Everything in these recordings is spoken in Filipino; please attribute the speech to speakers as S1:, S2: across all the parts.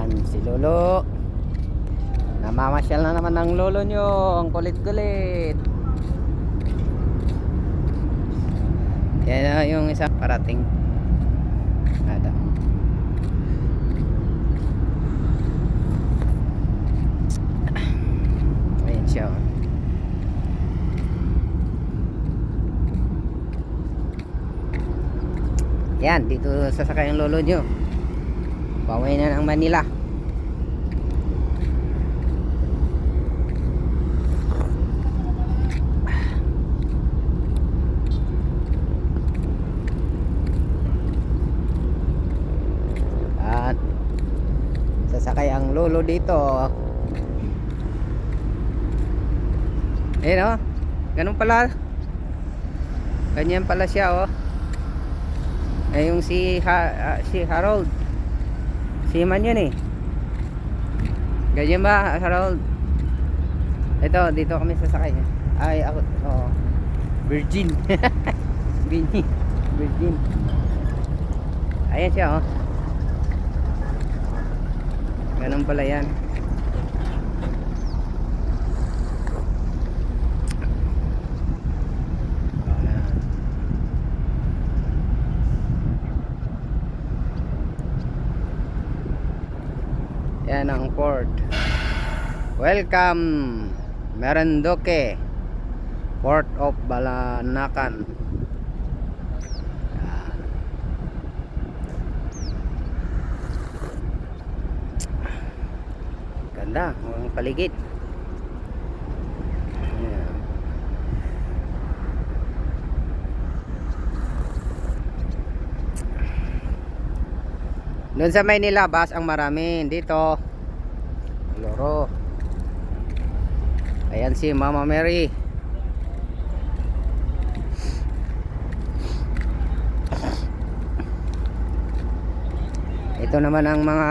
S1: Yan, si Lolo. Namamasyal na naman ng lolo nyo. Ang kulit-kulit. Yan na yung isang parating. Nada. Ayan siya. Yan, dito sasakay ang lolo nyo. Pauwi na ng Manila. At sasakay ang lolo dito. Ayun, oh. Ganun pala. Ganyan pala siya, oh. Ay yung si Harold. Si Man yun, eh. Ganyan ba, Harold? Ito, dito kami sasakay. Ay, ako, oh. Virgin. Virgin. Ayan siya, oh. Ganun pala yan. Yan ang port. Welcome Marinduque, Port of Balanacan. Ganda ang paligid. Yan. Doon sa Maynila bus ang marami. Dito Loro. Ayan si Mama Mary. Ito naman ang mga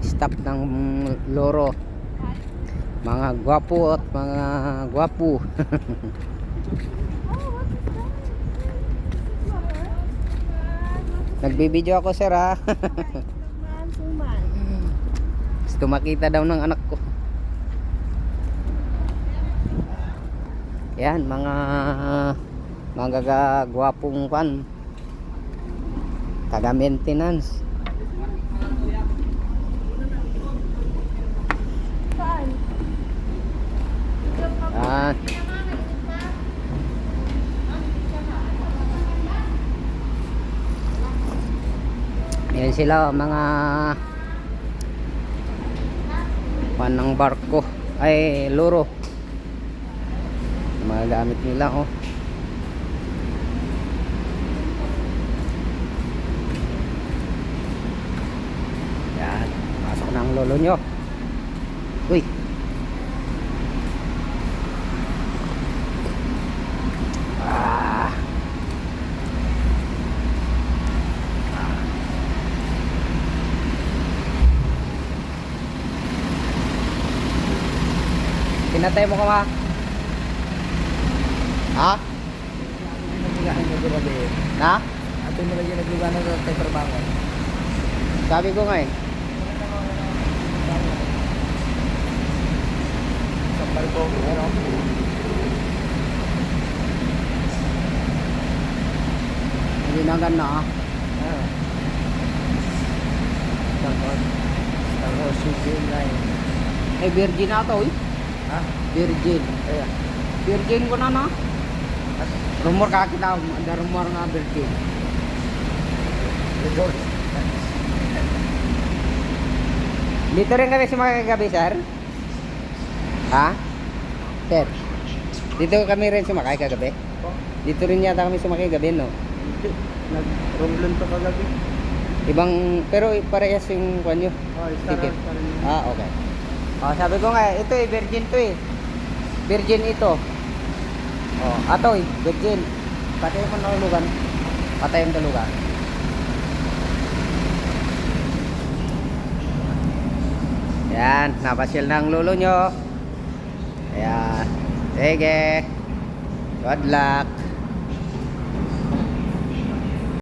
S1: staff ng Loro. Mga gwapo at mga gwapo. Nagbibideo ako, sir, ha. Gusto makita daw ng anak ko. Yan, mga gagawapong pan. Taga maintenance. Ah. Yan sila, mga panang barko ay loro, mga gamit nila, oh. Yan, pasok na ang lolo nyo. Uy, pinatay mo ka, ma? Ha? Na?
S2: Ato mo lagi nagluganan sa tayo perbangan.
S1: Sabi ko nga, eh.
S2: Sa barko, ano?
S1: Hindi na gana, ah.
S2: Tapos Suzuki line.
S1: Eh, virgin na to, eh.
S2: Ha?
S1: Virgin.
S2: Kaya.
S1: Virgin ko na, na. Rumor ka kita, ada rumor nga virgin.
S2: Resort.
S1: Dito rin kami sumakay kagabi, sir. Ha? Sir, dito kami rin sumakay kagabi. Dito rin yata kami sumakay kagabi, no?
S2: Hindi. Nag-rumblon to kagabi.
S1: Ibang, pero parehas yung kanyo.
S2: Oh,
S1: Ticket.
S2: isa
S1: Ah, okay. Oh, sabi ko nga, ito eh, virgin to, eh. Virgin ito. Oh, ato eh, virgin. Patay mo na tulugan. Patay yung tulugan. Yan, napasyal na ang lolo nyo. Ayan. Sige. Good luck.